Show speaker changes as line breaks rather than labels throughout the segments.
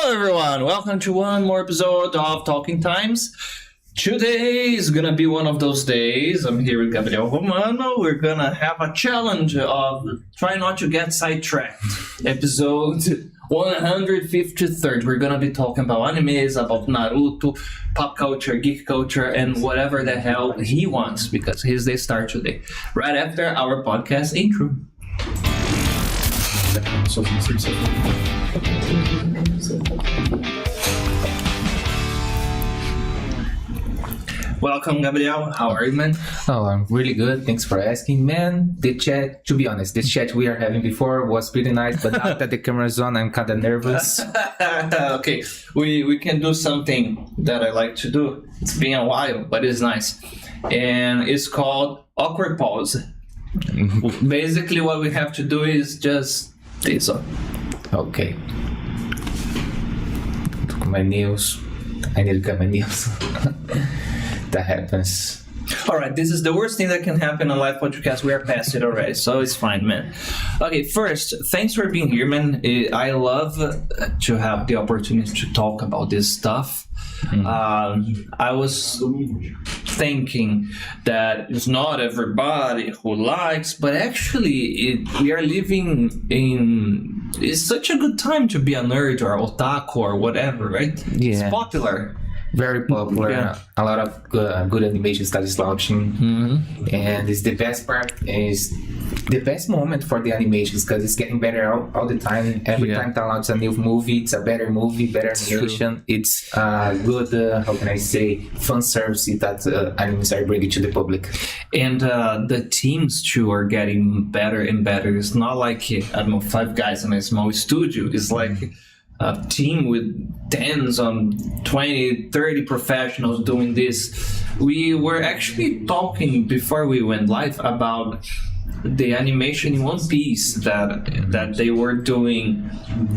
Hello everyone, welcome to one more episode of Talking Times. Today is gonna be one of those days. I'm here with Gabriel Romano. We're gonna have a challenge of try not to get sidetracked. Episode 153rd. We're gonna be talking about animes, about Naruto, pop culture, geek culture, and whatever the hell he wants, because he's the star today. Right after our podcast intro. Welcome, Gabriel. How are you, man?
Oh, I'm really good. Thanks for asking, man. The chat, to be honest, this chat we are having before was pretty nice, but now that the camera's on, I'm kind of nervous.
Okay, we can do something that I like to do. It's been a while, but it's nice. And it's called awkward pause. Basically, what we have to do is just this one.
Okay. Look at my nails. I need to cut my nails. That happens.
All right, this is the worst thing that can happen on live podcast. We are past it already, so it's fine, man. Okay, first, thanks for being here, man. I love to have the opportunity to talk about this stuff. I was thinking that it's not everybody who likes, but actually we are living in... It's such a good time to be a nerd or otaku or whatever, right?
Yeah.
It's popular.
Very popular.
Yeah.
A lot of good animations that is launching.
Mm-hmm.
And it's the best part is the best moment for the animations because it's getting better all the time. Every time they launch a new movie, it's a better movie, better animation. It's good, how can I say, fun service that animes are bringing to the public.
And the teams too are getting better and better. It's not like, I don't know, 5 guys in a small studio. It's like a team with tens on 20, 30 professionals doing this. We were actually talking before we went live about the animation in One Piece that they were doing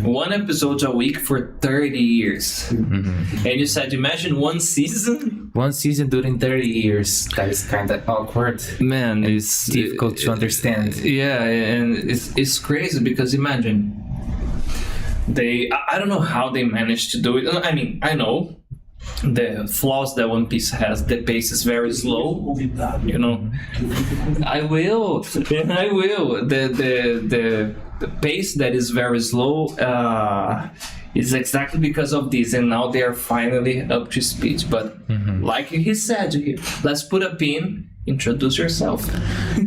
1 episode a week for 30 years. Mm-hmm. And you said, imagine one season?
One season during 30 years. That is kind of awkward.
Man,
it's difficult to understand.
Yeah, and it's crazy because imagine... I don't know how they managed to do it. I mean, I know the flaws that One Piece has. The pace is very slow, you know. I will. The pace that is very slow is exactly because of this, and now they are finally up to speed. But like he said, let's put a pin. Introduce yourself.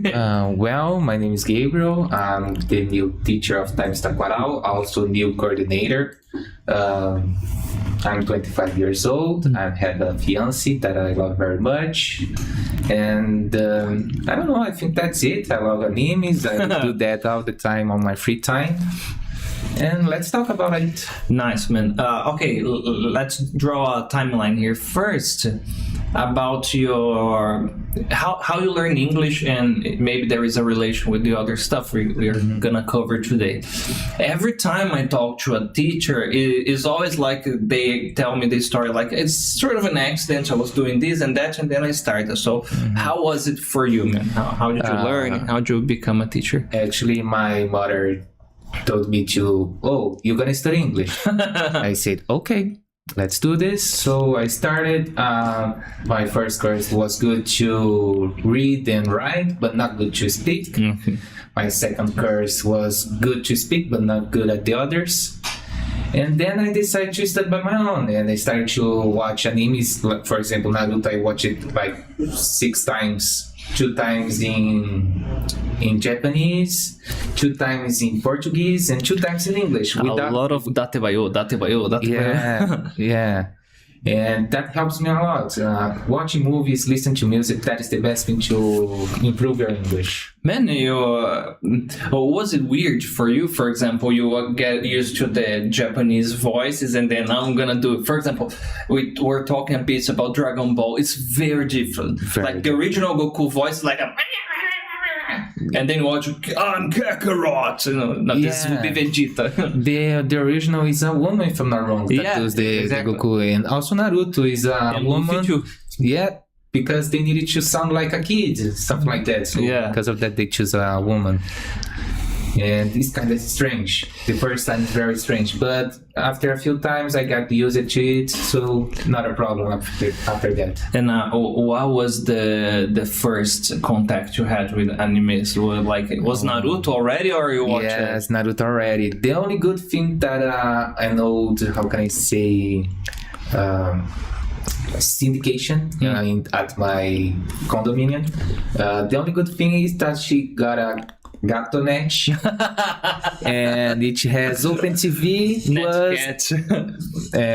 Well, my name is Gabriel. I'm the new teacher of 𝗧𝗹𝗶𝗺𝗶, also new coordinator. I'm 25 years old. I have a fiancé that I love very much. And I don't know, I think that's it. I love animes. I do that all the time on my free time. And let's talk about it.
Nice, man. Okay, let's draw a timeline here. First, about your how you learn English, and maybe there is a relation with the other stuff we are gonna cover today. Every time I talk to a teacher, it's always like they tell me this story, like it's sort of an accident. I was doing this and that, and then I started. So how was it for you, man? How did you learn? How did you become a teacher?
Actually, my mother told me you're gonna study English. I said, okay, let's do this. So I started. My first course was good to read and write, but not good to speak. My second course was good to speak, but not good at the others. And then I decided to study by my own, and I started to watch animes. Like, for example, Naruto, I watched it like 6 times. 2 times in Japanese, 2 times in Portuguese, and 2 times in English.
A lot of 𝗧𝗹𝗶𝗺𝗧𝗹𝗶𝗺.
Yeah. And that helps me a lot. Watching movies, listening to music, that is the best thing to improve your English.
Man, was it weird for you? For example, you get used to the Japanese voices, and then I'm gonna do it. For example, we were talking a bit about Dragon Ball. It's very different. The original Goku voice, like a... And then you watch, I'm Kakarot. This would be Vegeta.
The original is a woman, if I'm not wrong, that does the Goku. And also Naruto is a woman. Yeah, because they needed to sound like a kid, something like that. So because of that, they choose a woman. And it's kind of strange. The first time is very strange, but after a few times I got used to it, so not a problem after that.
And what was the first contact you had with animes? Was Naruto already, or you watched it?
Yes, Naruto already. The only good thing that I know, how can I say, syndication at my condominium. The only good thing is that she got a Gato.net and it has Open TV plus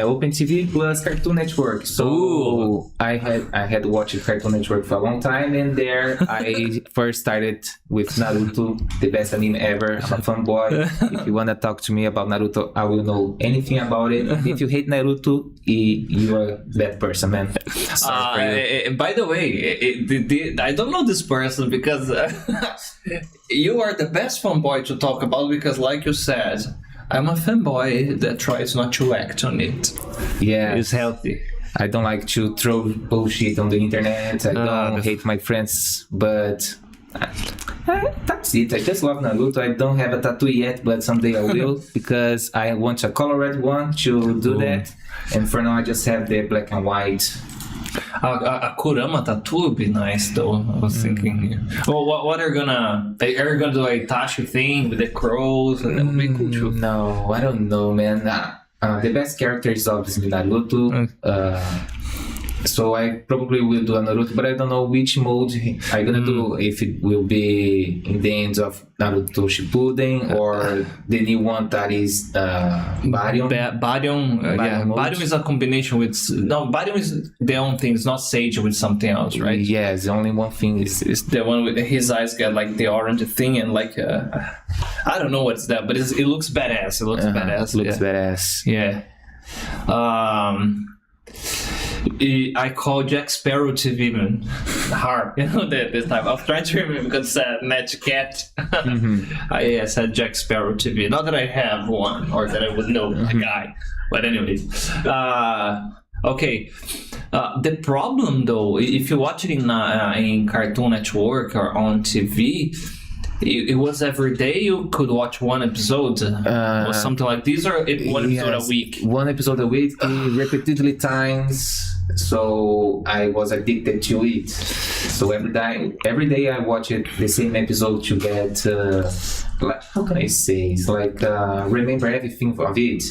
Open TV plus Cartoon Network. So I had watched Cartoon Network for a long time, and there I first started with Naruto, the best anime ever. I'm a fanboy. If you wanna talk to me about Naruto, I will know anything about it. If you hate Naruto, you are a bad person, man.
By the way, I don't know this person because you are the best fanboy to talk about, because like you said, I'm a fanboy that tries not to act on it.
Yeah,
it's healthy.
I don't like to throw bullshit on the internet. I don't hate my friends, but that's it. I just love Naruto. I don't have a tattoo yet, but someday I will because I want a colored one to do that. And for now, I just have the black and white.
A Kurama tattoo would be nice, though. I was thinking. Well, what are you gonna do? A 𝗧𝗶𝗺𝗶 thing with the crows? That would be cool too.
No, I don't know, man. The best character is obviously Naruto. So I probably will do a Naruto, but I don't know which mode I'm gonna do. If it will be in the end of Naruto Shippuden or the new one that is 𝗲𝗺𝗻.
𝗲𝗺𝗻 is a combination with 𝗲𝗺𝗻 is the own thing. It's not Sage with something else, right?
Yes, the only one thing is
the one with his eyes get like the orange thing and like I don't know what's that, but it looks badass. It looks badass.
Looks badass.
Yeah. I call 𝗧𝗶𝗺𝗶 hard, this time. I was trying to remember because Magic Cat. I said 𝗧𝗶𝗺𝗶. Not that I have one or that I would know a guy, but anyway. Okay. The problem, though, if you watch it in Cartoon Network or on TV, it was every day you could watch one episode or something like this, or one episode a week?
One episode a week, repeatedly times. So I was addicted to it. So every day I watch it, the same episode to get, like, how can I say? It's like remember everything of it.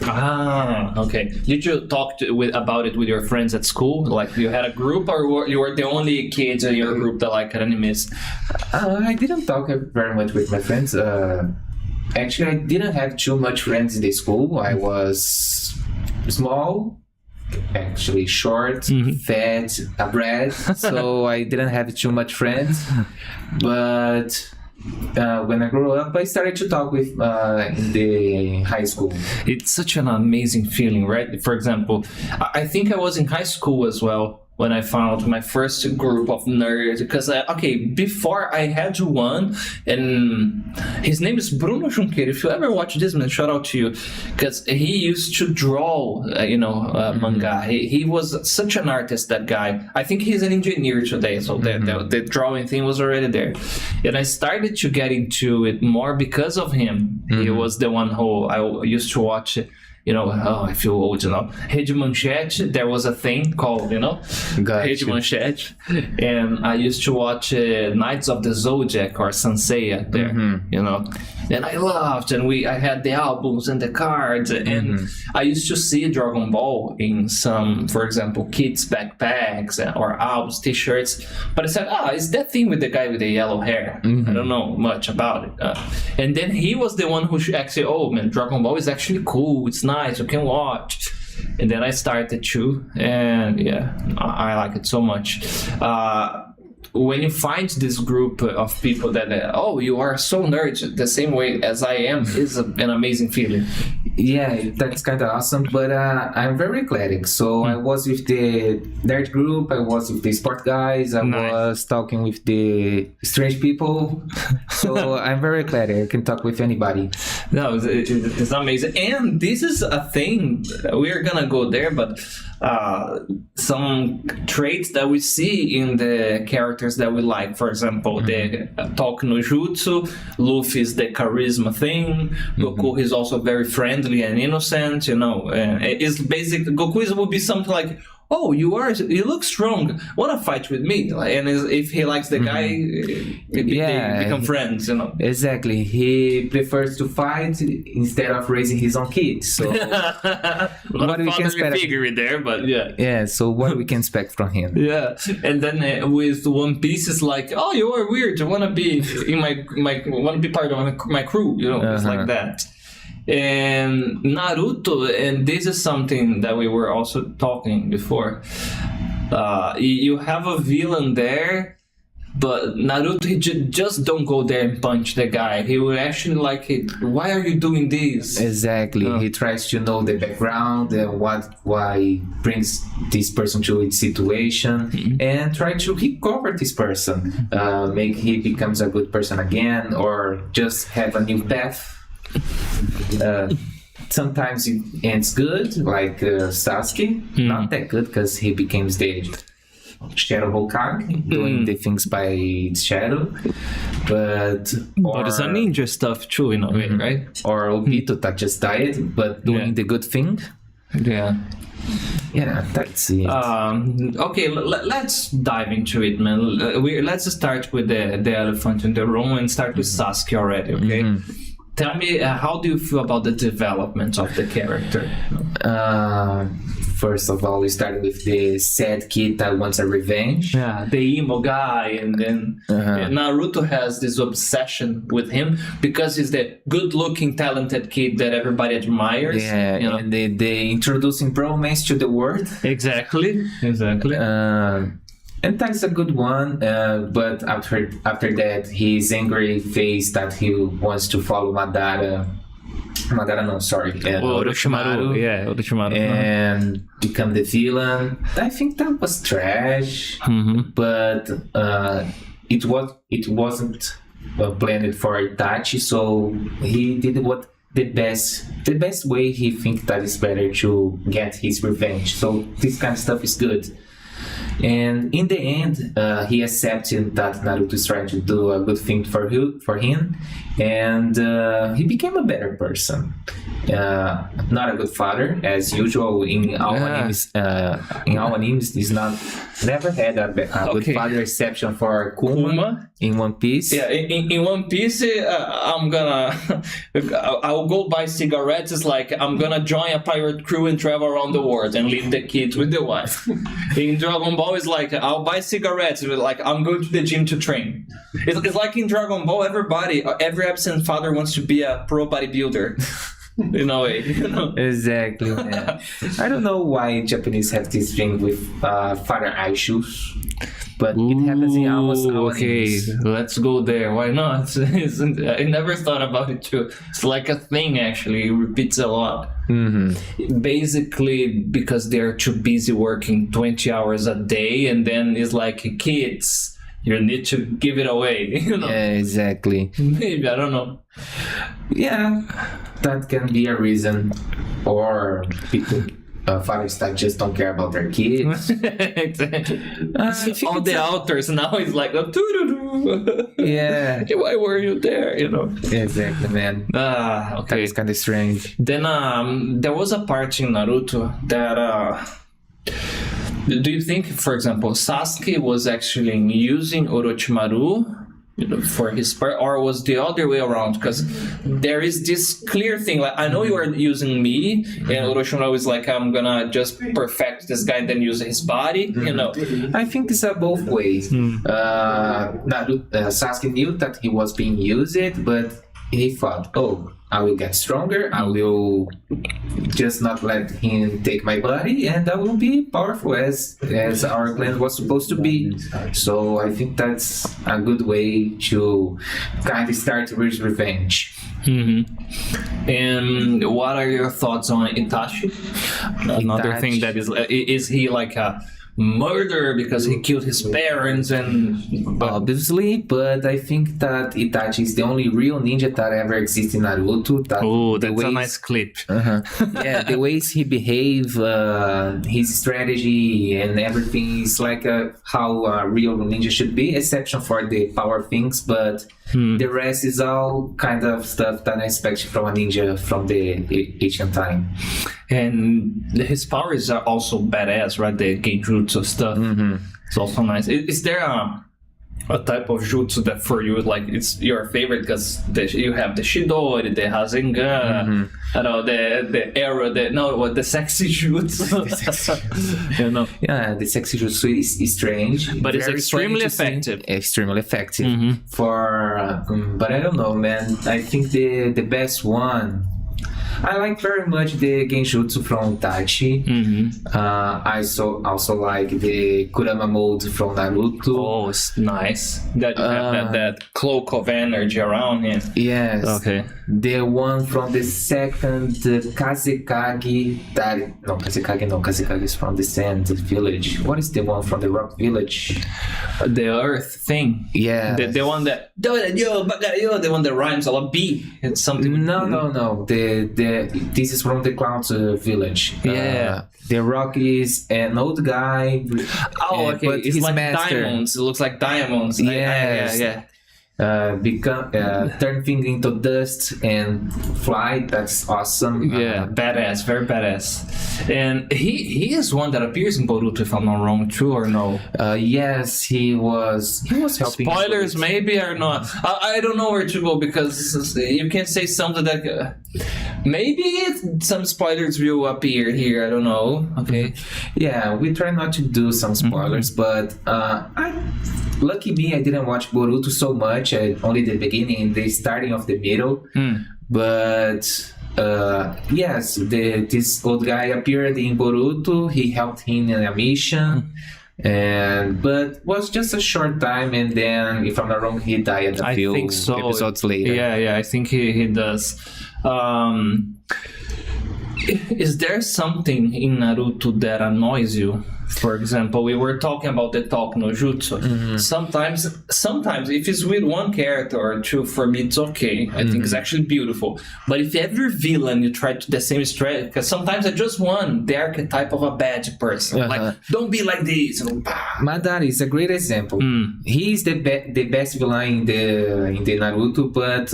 Okay. Did you talk about it with your friends at school? Like, you had a group, or you were the only kids in your group that like animes?
I didn't talk very much with my friends. Actually, I didn't have too much friends in the school. I was small, actually short, fat, bread, so I didn't have too much friends. But when I grew up, I started to talk with in the high school.
It's such an amazing feeling, right? For example, I think I was in high school as well when I found my first group of nerds, because before I had one, and his name is Bruno Junqueira. If you ever watch this, man, shout out to you, because he used to draw manga. He was such an artist, that guy. I think he's an engineer today, so the drawing thing was already there, and I started to get into it more because of him. He was the one who I used to watch it. I feel old now. Rede Manchete, there was a thing called, Rede Manchete. And I used to watch Knights of the Zodiac or Sanseiya there, And I loved, and I had the albums and the cards, and I used to see Dragon Ball in some, for example, kids' backpacks or albums, t-shirts. But I said, it's that thing with the guy with the yellow hair. I don't know much about it. And then he was the one who actually, Dragon Ball is actually cool. It's nice. You can watch. And then I started to, and I like it so much. When you find this group of people that, you are so nerd the same way as I am, is an amazing feeling.
Yeah, that's kind of awesome, but I'm very eclectic. So I was with the nerd group, I was with the sport guys, I was talking with the strange people. So I'm very eclectic. I can talk with anybody.
No, it's amazing. And this is a thing, we're gonna go there, but some traits that we see in the characters that we like. For example, the talk no jutsu, Luffy is the charisma thing, Goku is also very friendly and innocent, you know. It's basic. Goku would be something like, oh, you look strong, wanna fight with me? And if he likes the guy, they become friends, you know.
Exactly. He prefers to fight instead of raising his own kids. So
what we can expect figure it there, but
yeah. So what we can expect from him?
Yeah, and then with One Piece, it's like, oh, you are weird. I wanna be in wanna be part of my crew, you know. It's like that. And Naruto, and this is something that we were also talking before, you have a villain there, but Naruto, he just don't go there and punch the guy. He would actually like it. Why are you doing this?
Exactly. He tries to know the background and why brings this person to its situation, and try to recover this person, make he becomes a good person again, or just have a new path. Sometimes it ends good, like Sasuke. Not that good because he becomes the Shadow Hokage, doing the things by shadow. But
it's a ninja stuff too, in a way, right?
Or Obito that just died, but doing the good thing.
Yeah,
that's it.
Okay, let's dive into it, man. Let's start with the elephant in the room and start with Sasuke already, okay? Tell me, how do you feel about the development of the character?
First of all, we started with the sad kid that wants a revenge.
Yeah, the emo guy, and then Naruto has this obsession with him because he's the good-looking, talented kid that everybody admires.
Yeah, you know? And they introducing bromance to the world.
Exactly.
And that's a good one, but after that, his angry face that he wants to follow Orochimaru.
Orochimaru.
And become the villain. I think that was trash, but it wasn't planned for Itachi, so he did the best way he thinks that is better to get his revenge. So this kind of stuff is good. And in the end, he accepted that Naruto is trying to do a good thing for him, and he became a better person. Not a good father, as usual in our animes. He's never had a good father, exception for Kuma in One Piece.
Yeah, in One Piece, I'll go buy cigarettes. It's like I'm gonna join a pirate crew and travel around the world and leave the kids with the wife. In Dragon Ball, it's like I'll buy cigarettes. Like I'm going to the gym to train. It's like in Dragon Ball, every absent father wants to be a pro bodybuilder. In a way, you know?
Exactly, man. I don't know why Japanese have this thing with father issues, but it happens in almost all
animes. Let's go there. Why not? I never thought about it too. It's like a thing, actually. It repeats a lot. Basically, because they're too busy working 20 hours a day, and then it's like, kids, you need to give it away, you know?
Yeah, exactly.
Maybe, I don't know.
Yeah, that can be a reason. Or people, fathers that just don't care about their kids.
Exactly. All the authors now is like, yeah. Why were you there? You know.
Exactly, man.
Okay.
That's kind of strange.
Then there was a part in Naruto that. Do you think, for example, Sasuke was actually using Orochimaru for his part, or was the other way around? Because there is this clear thing, like, I know you are using me, and Orochimaru is like, I'm gonna just perfect this guy and then use his body, you know?
I think it's both ways. Sasuke knew that he was being used, but he thought, I will get stronger, I will just not let him take my body, and I will be powerful as our clan was supposed to be. So I think that's a good way to kind of start his revenge.
And what are your thoughts on Itachi? Another thing that is he like a murderer because he killed his parents
obviously, but I think that Itachi is the only real ninja that ever exists in Naruto.
That's a nice clip.
Yeah, the ways he behave, his strategy and everything is like how a real ninja should be, exception for the power things, but the rest is all kind of stuff that I expect from a ninja from the ancient time.
And his powers are also badass, right? The genjutsu stuff. It's also nice. Is there a type of jutsu that for you, like, it's your favorite? Because you have the Shidori, the Rasengan, I know, the arrow, the sexy jutsu. You know?
Yeah, the sexy jutsu is strange.
But it's extremely effective.
Extremely effective. But I don't know, man. I think the best one... I like very much the genjutsu from Itachi. I also like the Kurama mode from Naruto.
Oh, it's nice. That you have that cloak of energy around him.
Yes.
Okay.
The one from the second Kazekage. Kazekage is from the Sand Village. What is the one from the Rock Village?
The Earth thing.
Yeah.
The one that the one that rhymes a lot. B. It's something.
No. This is from the Cloud Village.
Yeah.
The Rock is an old guy.
Oh, okay.
But
it's like
master.
diamonds. It looks like diamonds.
Yes.
Yeah.
Turn things into dust and fly. That's awesome.
Yeah, badass, very badass. And he is one that appears in Boruto, if I'm not wrong, true or no?
Yes, he was helping.
Spoilers, maybe or not. I don't know where to go because you can say something that maybe some spoilers will appear here. I don't know. Okay.
Yeah, we try not to do some spoilers, but lucky me, I didn't watch Boruto so much. Only the beginning and the starting of the middle. But yes, this old guy appeared in Boruto. He helped him in a mission, but was just a short time. And then, if I'm not wrong, he died a few episodes later.
Yeah, I think he does. Is there something in Naruto that annoys you? For example, we were talking about the talk no jutsu. Sometimes if it's with one character or two, for me it's okay. I think it's actually beautiful. But if every villain you try to the same strategy, because sometimes I just want the archetype of a bad person. Like, don't be like this.
Madara is a great example. He's the best villain in the Naruto, but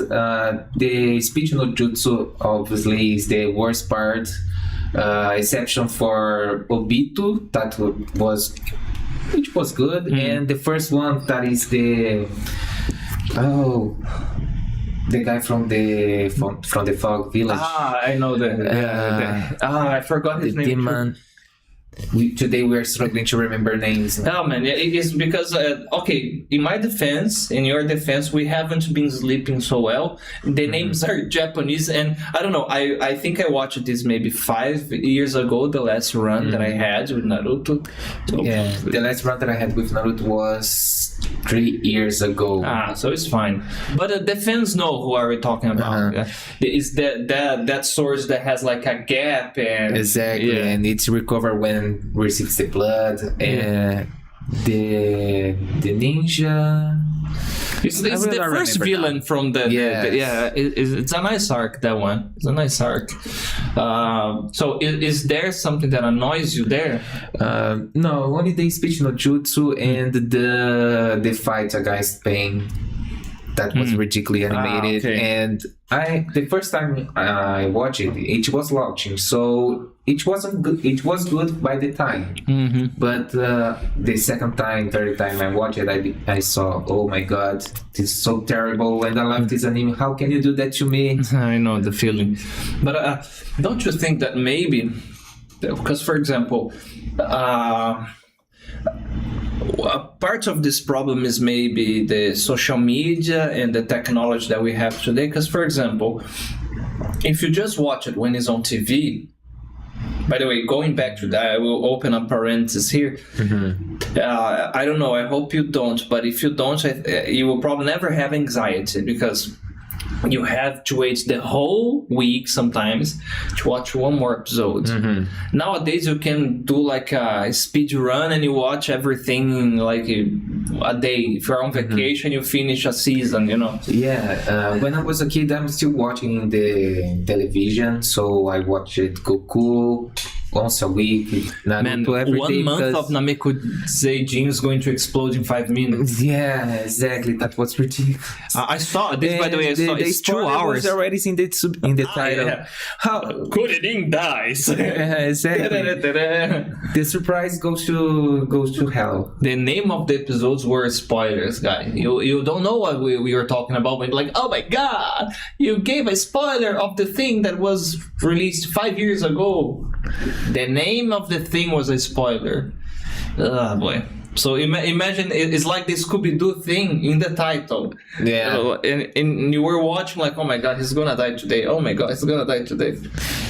the speech no jutsu obviously is the worst part. Exception for Obito, which was good, and the first one that is the guy from the Fog Village.
I know I forgot his name.
Demon. Today we are struggling to remember names.
Oh man, it's because in my defense, in your defense, we haven't been sleeping so well. The names are Japanese, and I don't know. I think I watched this maybe 5 years ago. The last run that I had with Naruto. So,
yeah, the last run that I had with Naruto was 3 years ago.
So it's fine. But the fans know who are we talking about. Is that source that has like a gap and
exactly, and it's recovered when receives the blood. The ninja.
It's the first villain now. From it's a nice arc, that one. It's a nice arc. So is there something that annoys you there?
No, only the speech no jutsu and the fight against pain. That was ridiculously animated, and the first time I watched it, it was launching, so it wasn't good. It was good by the time, but the second time, third time I watched it, I saw, oh my god, this is so terrible. And I love this anime. How can you do that to me?
I know the feeling, but don't you think that maybe, because for example, part of this problem is maybe the social media and the technology that we have today. Because, for example, if you just watch it when it's on TV, by the way, going back to that, I will open a parenthesis here. I don't know, I hope you don't, but if you don't, you will probably never have anxiety, because you have to wait the whole week sometimes to watch one more episode. Nowadays you can do like a speed run and you watch everything in like a day. If you're on vacation, you finish a season, you know.
When I was a kid, I'm still watching the television, so I watched Goku once a week.
Man,
every
1
day
month of Namekusei is going to explode in 5 minutes.
Yeah, exactly. That was ridiculous.
I saw this, by the way. I saw it's 2 hours.
Was already in the title.
Yeah.
How
Kuririn dies.
exactly. The surprise goes to hell.
The name of the episodes were spoilers, guys. You don't know what we were talking about, but like, oh my god, you gave a spoiler of the thing that was released 5 years ago. The name of the thing was a spoiler. Oh boy. So imagine it's like the Scooby-Doo thing in the title.
Yeah.
And you were watching like, oh my god, he's gonna die today. Oh my god, he's gonna die today.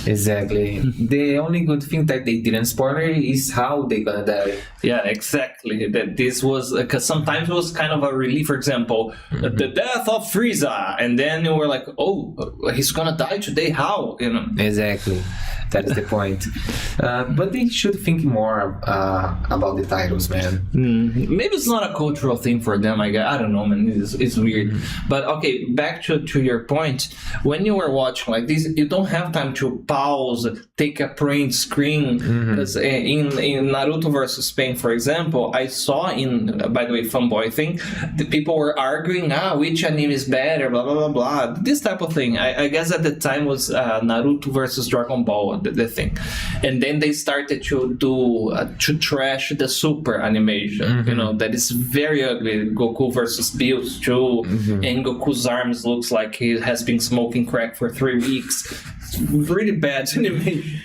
Exactly. The only good thing that they didn't spoil is how they gonna die.
Yeah, exactly. That this was because sometimes it was kind of a relief. For example, the death of Frieza, and then you were like, oh, he's gonna die today. How? You know.
Exactly. That is the point. But they should think more about the titles, man.
Maybe it's not a cultural thing for them. I don't know, man. It's weird. But okay, back to your point. When you were watching like this, you don't have time to pause, take a print screen. Because in Naruto versus Spain, for example, I saw by the way, fanboy thing, the people were arguing, which anime is better, blah, blah, blah, blah. This type of thing. I guess at the time was Naruto versus Dragon Ball. The thing, and then they started to do to trash the super animation, you know, that is very ugly. Goku versus Bills too, and Goku's arms looks like he has been smoking crack for 3 weeks. It's really bad animation.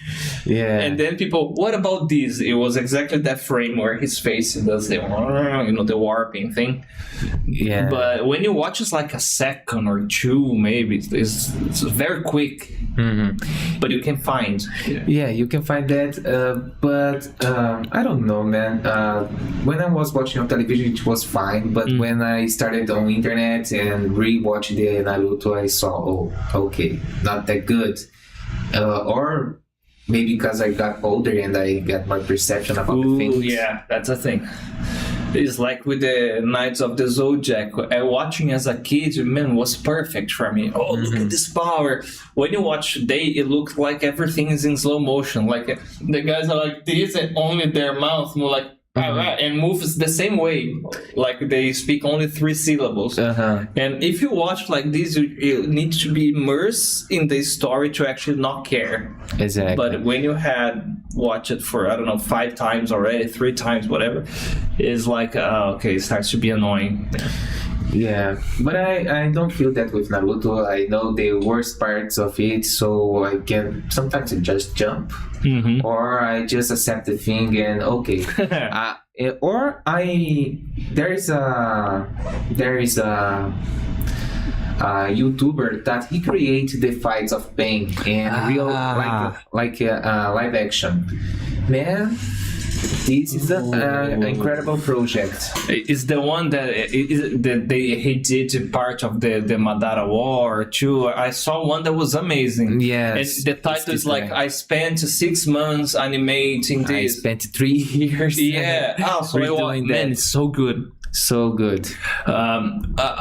Yeah.
And then people, what about this? It was exactly that frame where his face does the, you know, the warping thing.
Yeah.
But when you watch it's like a second or two, maybe it's very quick. But you can find.
Yeah, you can find that. But I don't know, man. When I was watching on television, it was fine. But when I started on internet and rewatched the Naruto, I saw, oh, okay, not that good. Or maybe because I got older and I got more perception about the things.
Yeah, that's a thing. It's like with the Knights of the Zodiac. Watching as a kid, man, was perfect for me. Oh, look at this power. When you watch today, it looks like everything is in slow motion. Like the guys are like this and only their mouth move like and moves the same way. Like they speak only 3 syllables. And if you watch like this, you need to be immersed in the story to actually not care.
Exactly.
But when you had watched it for, I don't know, 5 times already, 3 times, whatever, it's like, okay, it starts to be annoying.
Yeah, but I don't feel that with Naruto. I know the worst parts of it, so I can sometimes just jump, or I just accept the thing and okay. Or there is a YouTuber that he creates the fights of pain and real like live action. Man, this is an incredible project.
It's the one that he did part of the Madara War too. I saw one that was amazing.
Yes.
And the title is like, I spent 6 months animating this.
I spent 3 years.
Yeah. Man, it's so good.
So good.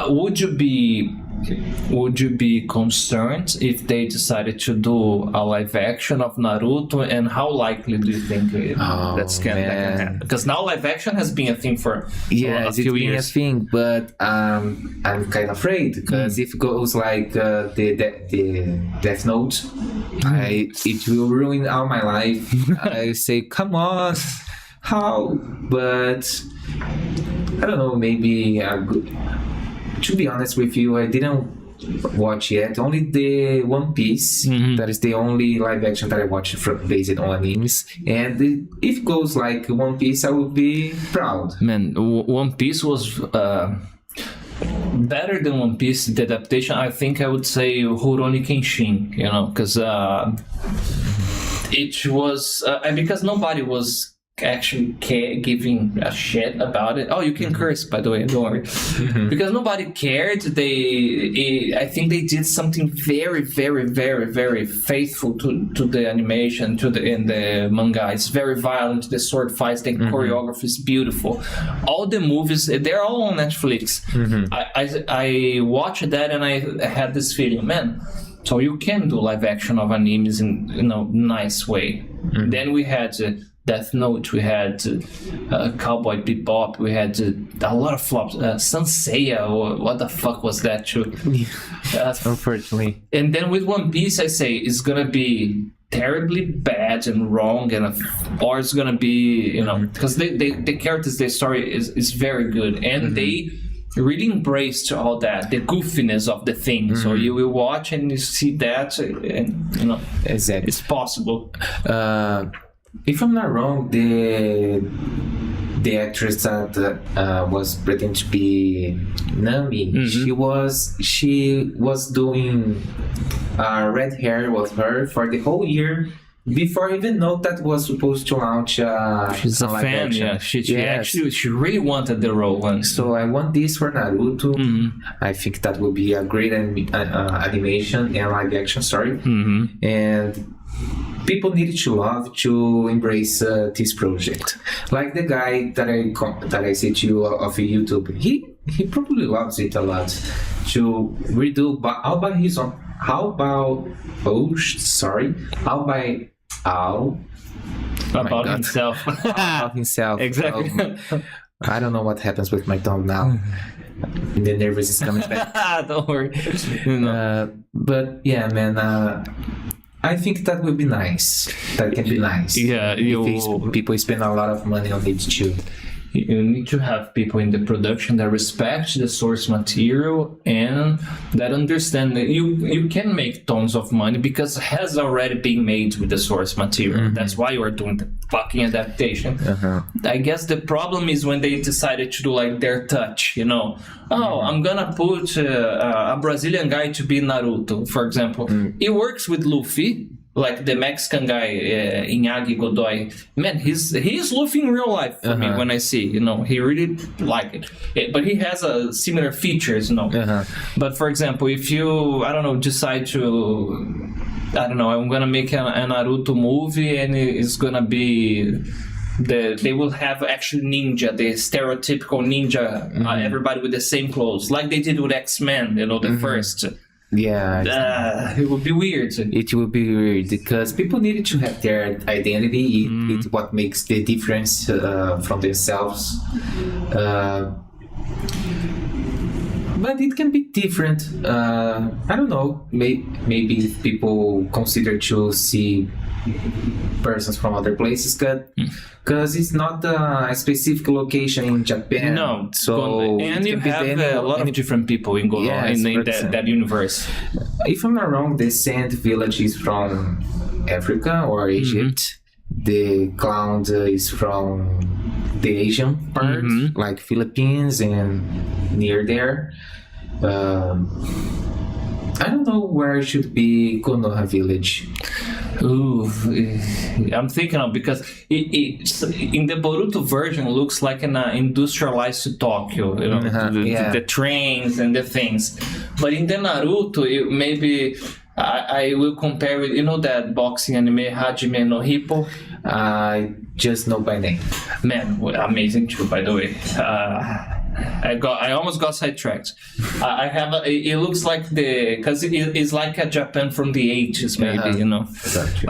Would you be concerned if they decided to do a live action of Naruto, and how likely do you think that can happen? Because now live action has been a thing for a few years.
It's been a thing, but I'm kind of afraid because if it goes like the Death Note, it will ruin all my life. I say, come on, how? But I don't know, maybe to be honest with you, I didn't watch yet. Only the One Piece. That is the only live action that I watched based on animes. And if it goes like One Piece, I would be proud.
Man, One Piece was better than One Piece. The adaptation, I think I would say Rurouni Kenshin, you know, because it was because nobody was actually giving a shit about it. Oh, you can curse, by the way, don't worry. Because nobody cared. I think they did something very, very, very, very faithful to the animation, in the manga. It's very violent. The sword fights, the choreography is beautiful. All the movies, they're all on Netflix. I watched that and I had this feeling, man. So you can do live action of animes in nice way. Then we had Death Note, we had Cowboy Bebop, we had a lot of flops. Sanseiya, or what the fuck was that too?
Unfortunately.
And then with One Piece, I say it's gonna be terribly bad and wrong, or it's gonna be because the characters, the story is very good, and they really embraced all that, the goofiness of the thing. So you will watch and you see that, and
exactly,
it's possible.
If I'm not wrong, the actress that was pretending to be Nami, she was doing red hair with her for the whole year before I even know that was supposed to launch.
She's a fan, yeah. She really wanted the role once.
So I want this for Naruto. I think that would be a great animation and live action story. And people needed to embrace this project. Like the guy that I said to you of YouTube, he probably loves it a lot. To redo, but how about his own? About
himself.
About himself.
Exactly.
I don't know what happens with my tongue now. The nervous is coming back.
Don't worry.
But yeah, man. I think that would be nice. That can be nice.
Yeah,
people spend a lot of money on it too.
You need to have people in the production that respect the source material and that understand that you can make tons of money because it has already been made with the source material. That's why you are doing the fucking adaptation. I guess the problem is when they decided to do like their touch, I'm gonna put a Brazilian guy to be Naruto, for example. It works with Luffy. Like the Mexican guy, 𝗖ście Godoy, man, he's Luffy in real life for me when I see, he really like it. But he has similar features, But for example, if you, decide to, I'm gonna make a Naruto movie and it's gonna be, they will have actually ninja, the stereotypical ninja, everybody with the same clothes, like they did with X-Men, the first.
Yeah,
it would be weird.
It would be weird because people needed to have their identity. It's what makes the difference from themselves. But it can be different. I don't know. Maybe people consider to see persons from other places because it's not a specific location in Japan.
No,
so
and you have a lot of different people in that universe.
If I'm not wrong, the Sand Village is from Africa or Egypt. The clown is from the Asian part, like Philippines and near there. I don't know where it should be Konoha village.
Ooh, I'm thinking of because in the Boruto version looks like an industrialized Tokyo, the trains and the things. But in the Naruto, maybe I will compare with that boxing anime Hajime no Hippo.
I just know by name.
Man, amazing too, by the way. I almost got sidetracked. I have it looks like because it's like a Japan from the 80s maybe,
Exactly.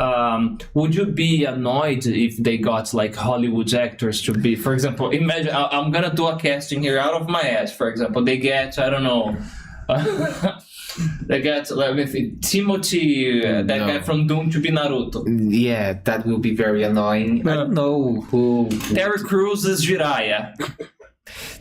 Would you be annoyed if they got like Hollywood actors to be, for example, imagine I'm gonna do a casting here out of my ass, for example, they get, I don't know, they get, let me think, Timothy, guy from Doom to be Naruto.
Yeah, that will be very annoying. I don't know who.
Terry Crews is Jiraiya.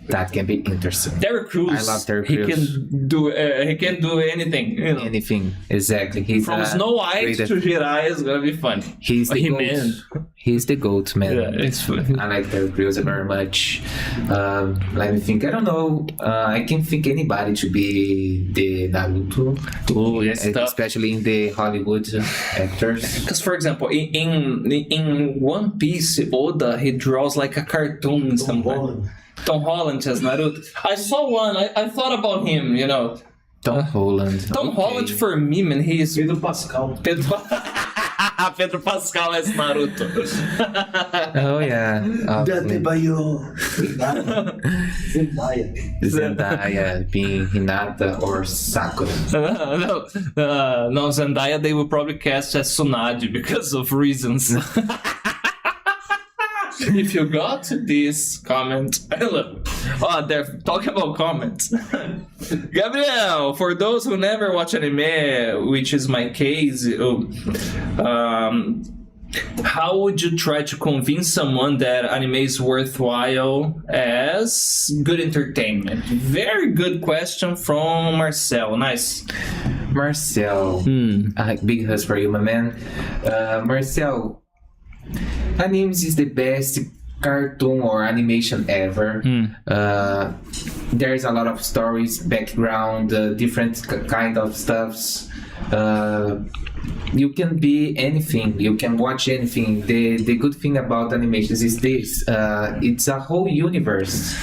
That can be interesting.
Terry Crews.
I love Terry Crews.
He can do anything. You know?
Anything, exactly. He's
From Snow White to Jiraiya is gonna be fun.
He's the goat. He's the goat, man.
Yeah, it's fun.
I like Terry Crews very much. Let me think. I don't know. I can think anybody to be the Naruto.
Oh, yes,
especially in the Hollywood actors.
Because, for example, in One Piece, Oda, he draws like a cartoon sometimes. Tom Holland as Naruto. I saw one. I thought about him, you know.
Tom Holland.
Tom Holland for me, man. He is
Pedro Pascal.
Pedro Pascal as Naruto.
Oh yeah. Zendaya being Hinata or Sakura.
No, Zendaya they will probably cast as Tsunade because of reasons. If you got this comment, they're talking about comments. Gabriel, for those who never watch anime, which is my case, how would you try to convince someone that anime is worthwhile as good entertainment? Very good question from Marcel. Nice.
Marcel, big hugs for you, my man. Marcel, animes is the best cartoon or animation ever. There's a lot of stories, background, different kind of stuffs. You can be anything. You can watch anything. The good thing about animations is this: it's a whole universe,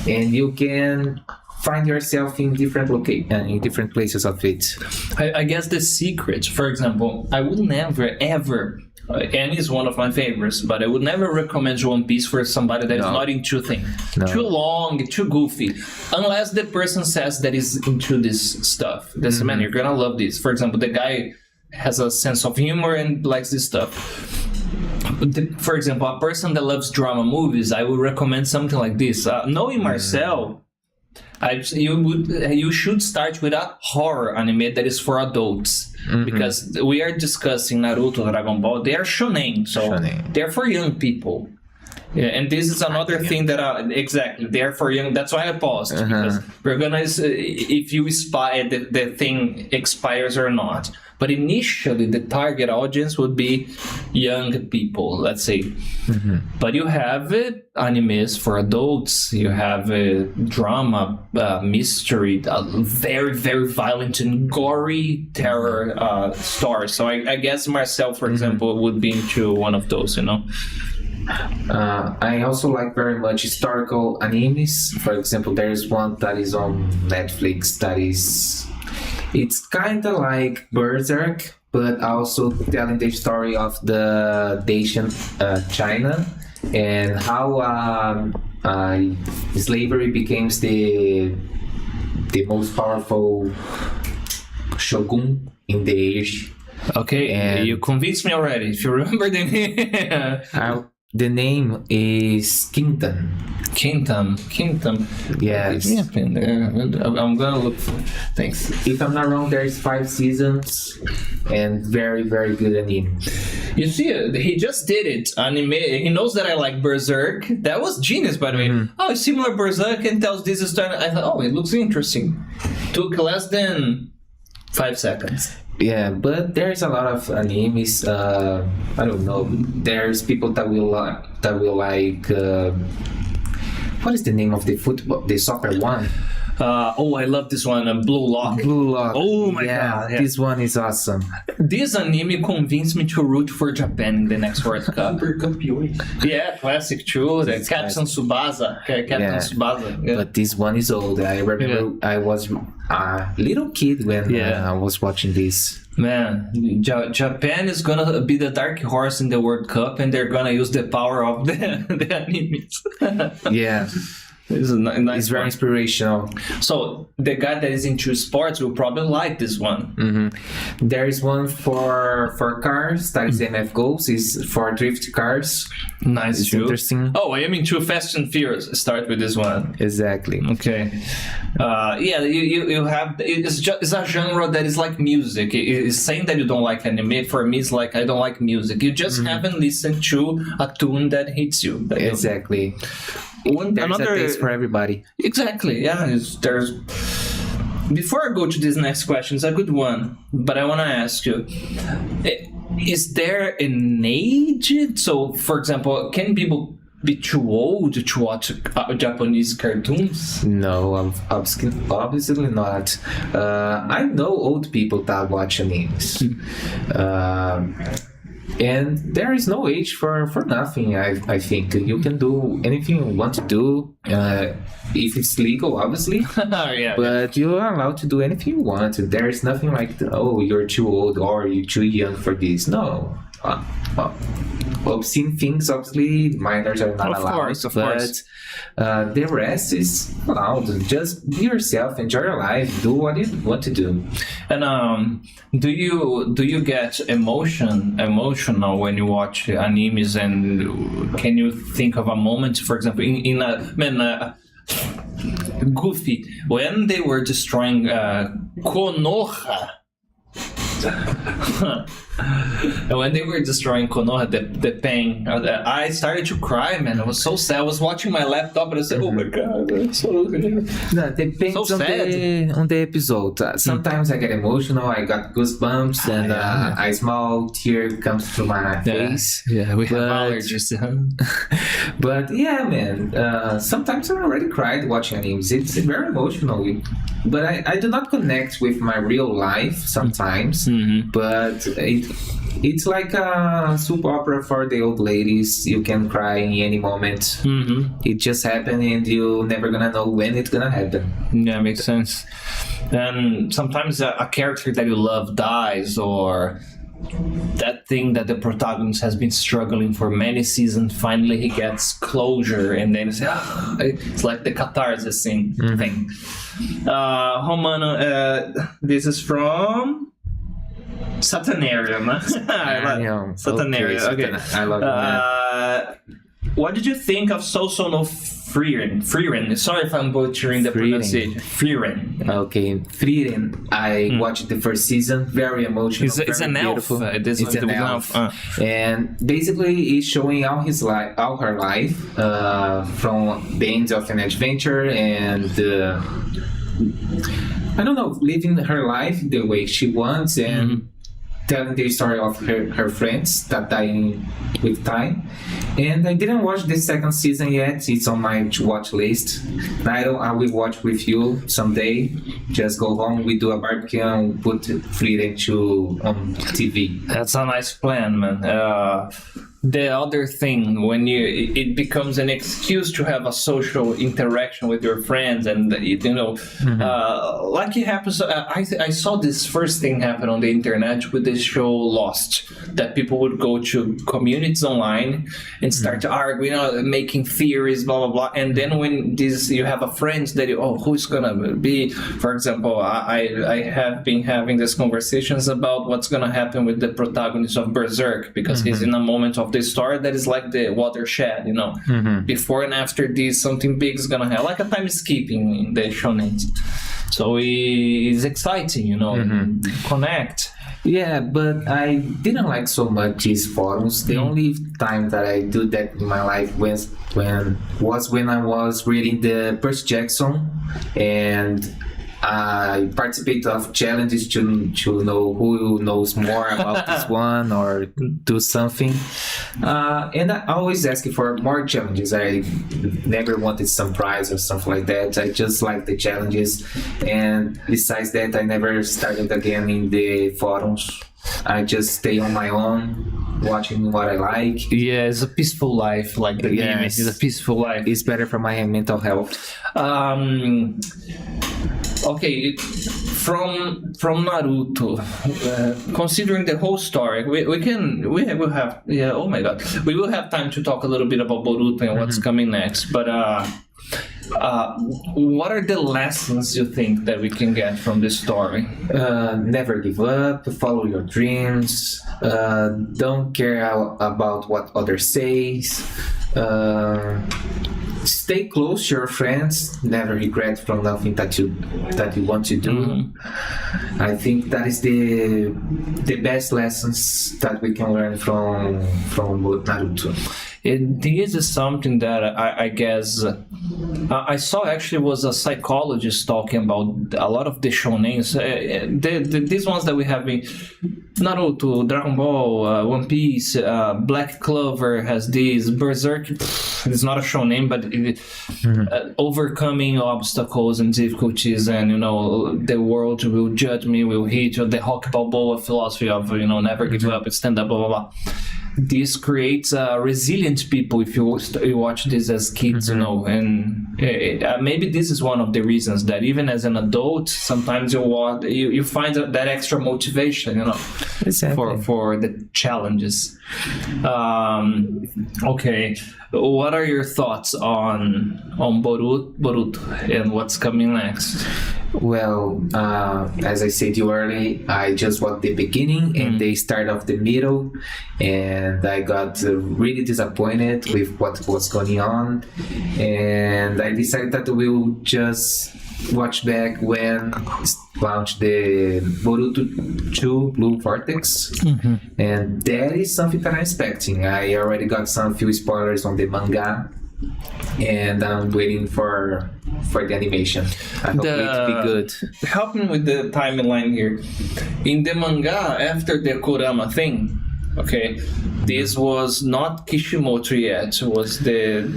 and you can find yourself in different in different places of it.
I guess the secret, for example, I would never ever. Annie is one of my favorites, but I would never recommend One Piece for somebody that is not into things. Too long, too goofy. Unless the person says that is into this stuff. That's man, you're gonna love this. For example, the guy has a sense of humor and likes this stuff. For example, a person that loves drama movies, I would recommend something like this. Knowing Marcel, you should start with a horror anime that is for adults. Because we are discussing Naruto, Dragon Ball, they are shonen, so they're for young people. Yeah, and this is another thing that exactly they're for young. That's why I paused because we're gonna if you spy the thing expires or not. But initially, the target audience would be young people, let's say. But you have animes for adults. You have drama, mystery, very, very violent and gory terror stories. So I guess Marcel, for example, would be into one of those, you know?
I also like very much historical animes. For example, there's one that is on Netflix that is... It's kind of like Berserk, but also telling the story of the ancient China and how slavery became the most powerful shogun in the age.
Okay, and you convinced me already. If you remember the name.
The name is Kingdom. Yes.
I'm gonna look for. Thanks.
If I'm not wrong, there's 5 seasons and very, very good anime.
You see, he just did it. Anime. He knows that I like Berserk. That was genius, by the way. Oh, it's similar to Berserk and tells this story. I thought, it looks interesting. Took less than 5 seconds.
Yeah, but there's a lot of animes. I don't know. There's people that will like. What is the name of the soccer one?
I love this one, Blue Lock. Oh my god, yeah.
This one is awesome.
This anime convinced me to root for Japan in the next World Cup. Yeah, classic too. The Captain Tsubasa. Tsubasa. Yeah.
But this one is old. I remember I was a little kid when I was watching this.
Man, Japan is gonna be the dark horse in the World Cup, and they're gonna use the power of the animes.
Yeah. It's very inspirational.
So the guy that is into sports will probably like this one.
There is one for cars that is MF Goals. Is for drift cars.
Nice,
it's interesting.
Oh, I am into Fast and Furious. Start with this one.
Exactly.
Okay. You have it's a genre that is like music. It's saying that you don't like anime. For me, it's like I don't like music. You just haven't listened to a tune that hits you.
Exactly.
There's a taste
for everybody.
Exactly. Yeah. There's. Before I go to this next question, it's a good one, but I want to ask you: is there an age? So, for example, can people be too old to watch Japanese cartoons?
No, obviously not. I know old people that watch animes. And there is no age for nothing. I think you can do anything you want to do, if it's legal, obviously.
Yeah.
But you are allowed to do anything you want. There is nothing like, oh, you're too old or you're too young for this. No. Obscene things, obviously, minors are not allowed.
Of course.
The rest is allowed. Just be yourself, enjoy your life, do what you want to do.
And do you get emotional when you watch animes? And can you think of a moment, for example, in Goofy, when they were destroying Konoha? And when they were destroying Konoha, the pain, I started to cry, man. I was so sad. I was watching my laptop and I said, oh my god, it's so
no, depends
so
on the episode. Sometimes I get emotional, I got goosebumps, and a small tear comes to my face.
Yeah, we have allergies.
But yeah, man, sometimes I already cried watching animes. It's very emotional. But I do not connect with my real life sometimes. But it's like a soap opera for the old ladies. You can cry in any moment. It just happened and you're never gonna know when it's gonna happen.
Yeah, makes sense. And sometimes a character that you love dies, or that thing that the protagonist has been struggling for many seasons, finally he gets closure, and then it's like the Cadastre-se thing. Romano, this is from Satanarium. Satanarium. Okay.
I love it.
What did you think of So no Frieren? Sorry if I'm butchering the pronunciation. Frieren.
Okay, Frieren. I watched the first season. Very emotional.
It's an elf.
It's an elf. And basically, it's showing all her life from the end of an adventure and I don't know, living her life the way she wants and telling the story of her friends that die with time. And I didn't watch the second season yet. It's on my watch list. I will watch with you someday. Just go home, we do a barbecue and put Frieren on TV.
That's a nice plan, man. The other thing, when it becomes an excuse to have a social interaction with your friends, and like it happens. I saw this first thing happen on the internet with this show Lost, that people would go to communities online and start to argue, making theories, blah blah blah. And then when you have a friend that who's gonna be, for example, I have been having these conversations about what's gonna happen with the protagonist of Berserk, because he's in a moment of the story that is like the watershed, before and after this something big is gonna happen, like a time skipping in the shonen. So it's exciting, connect.
Yeah, but I didn't like so much these forums. The only time that I do that in my life was when I was reading the Percy Jackson, and I participate of challenges to know who knows more about this one or do something. And I always ask for more challenges. I never wanted some prize or something like that. I just like the challenges. And besides that, I never started again in the forums. I just stay on my own, watching what I like.
Yeah, it's a peaceful life, like the game. It's a peaceful life.
It's better for my mental health.
Okay, from Naruto, considering the whole story, we will have oh my god, we will have time to talk a little bit about Boruto and what's coming next. But what are the lessons you think that we can get from this story?
Never give up, follow your dreams, don't care about what others say, stay close to your friends, never regret from nothing that you want to do. I think that is the best lessons that we can learn from Naruto.
this is something that I guess I saw actually was a psychologist talking about a lot of the shonens. These ones that we have in Naruto, Dragon Ball, One Piece, Black Clover has this, Berserk. It's not a shonen, but overcoming obstacles and difficulties, and the world will judge me, will hate you. The 𝗧𝗵𝗵𝗶𝗺𝗀𝗵𝗴 philosophy of never give up, stand up, blah blah blah. This creates resilient people if you watch this as kids, and maybe this is one of the reasons that even as an adult, sometimes you find that extra motivation,
Exactly.
for the challenges. Okay, what are your thoughts on Boruto and what's coming next?
Well, as I said you earlier, I just watched the beginning and the start of the middle, and I got really disappointed with what was going on, and I decided that we'll just watch back when launched the Boruto 2 Blue Vortex, and that is something that I'm expecting. I already got some few spoilers on the manga, and I'm waiting for the animation. I hope it to be good.
Help me with the timeline here. In the manga, after the Kurama thing, okay, this was not Kishimoto yet. It was the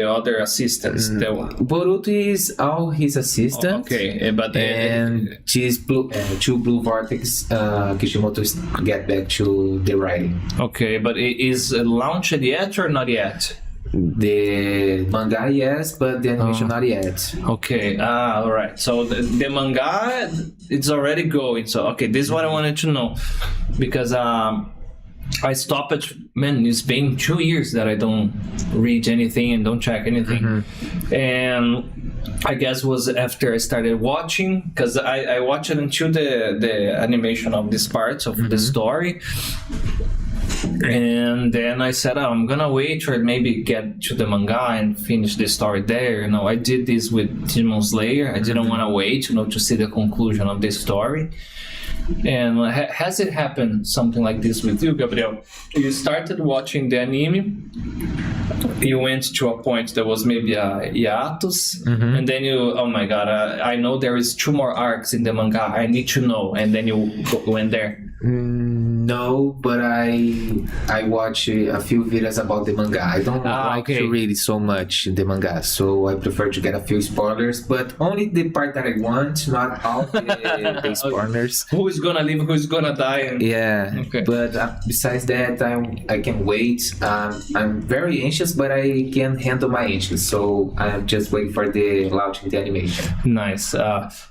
other assistants.
Boruto is all his assistant.
Okay, but
and these two Blue Vortex, Kishimoto get back to the writing.
Okay, but is it launched yet or not yet?
The manga, yes, but the animation not yet.
Okay, all right. So the manga, it's already going. So okay, this is what I wanted to know, because I stopped at, man, it's been 2 years that I don't read anything and don't check anything. And I guess was after I started watching, because I watched it until the animation of these parts of the story. And then I said, I'm gonna wait or maybe get to the manga and finish the story there. I did this with Demon Slayer. I didn't want to wait, to see the conclusion of the story. And has it happened something like this with you, Gabriel? You started watching the anime, you went to a point that was maybe a hiatus, and then you, oh my god, I know there is 2 more arcs in the manga, I need to know, and then you went there.
No, but I watch a few videos about the manga. I don't like to read so much the manga, so I prefer to get a few spoilers, but only the part that I want, not all the spoilers.
Who is gonna live, who is gonna die?
Okay. But besides that, I can wait. I'm very anxious, but I can handle my anxious, so I'm just waiting for the launch of the animation.
Nice.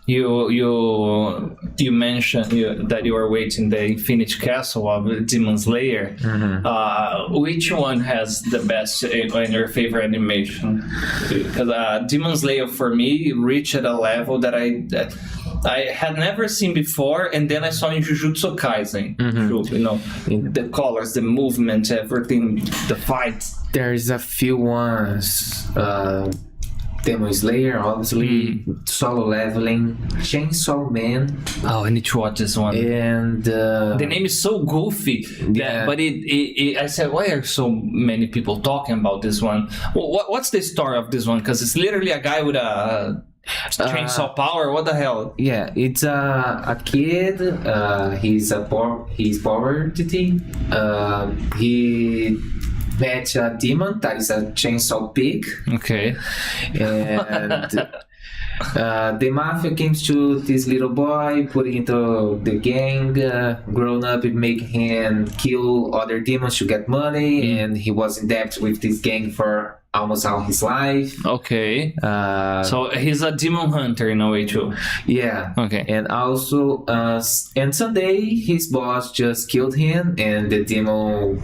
You mentioned that you are waiting the Infinite Castle of Demon Slayer. Which one has the best and your favorite animation? Because Demon Slayer for me reached a level that I had never seen before, and then I saw in Jujutsu Kaisen. The colors, the movement, everything, the fights.
There's a few ones. Demon Slayer, obviously, Solo Leveling, Chainsaw Man.
Oh, I need to watch this one.
And
the name is so goofy. But I said, why are so many people talking about this one? What's the story of this one? Because it's literally a guy with a chainsaw power. What the hell?
Yeah, it's a kid. He's poverty. He met a demon that is a chainsaw pig.
Okay.
And the mafia came to this little boy, put him into the gang, grown up, it made him kill other demons to get money, and he was in debt with this gang for almost all his life.
Okay. So he's a demon hunter in a way too.
Yeah.
Okay.
And also, and someday his boss just killed him, and the demon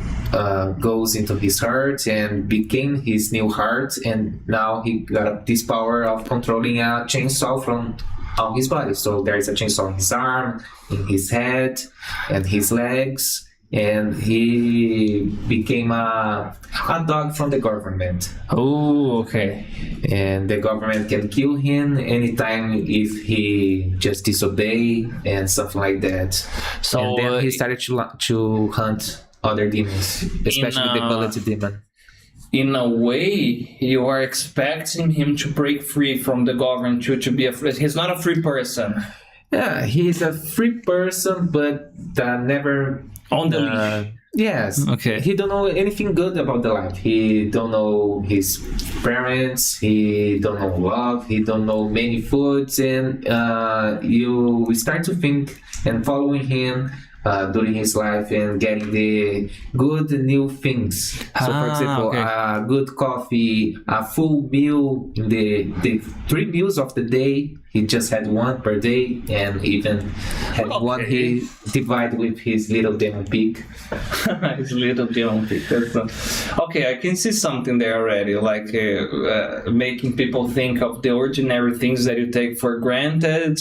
goes into his heart and became his new heart, and now he got this power of controlling a chainsaw from on his body. So there is a chainsaw on his arm, in his head, and his legs. And he became a dog from the government.
Oh, okay.
And the government can kill him anytime if he just disobey and something like that. So and then he started to hunt other demons, especially the bullet demon.
in a way, you are expecting him to break free from the government, to be a free. He's not a free person.
Yeah, he's a free person, but never
On the leash.
Yes.
Okay.
He don't know anything good about the life. He don't know his parents. He don't know love. He don't know many foods, and you start to think and following him during his life and getting the good new things. So, for example,
okay.
a good coffee, a full meal in the 3 meals of the day. He just had one per day, and even had one he divided with his little demon pig.
His little demon pig. Okay, I can see something there already, like making people think of the ordinary things that you take for granted.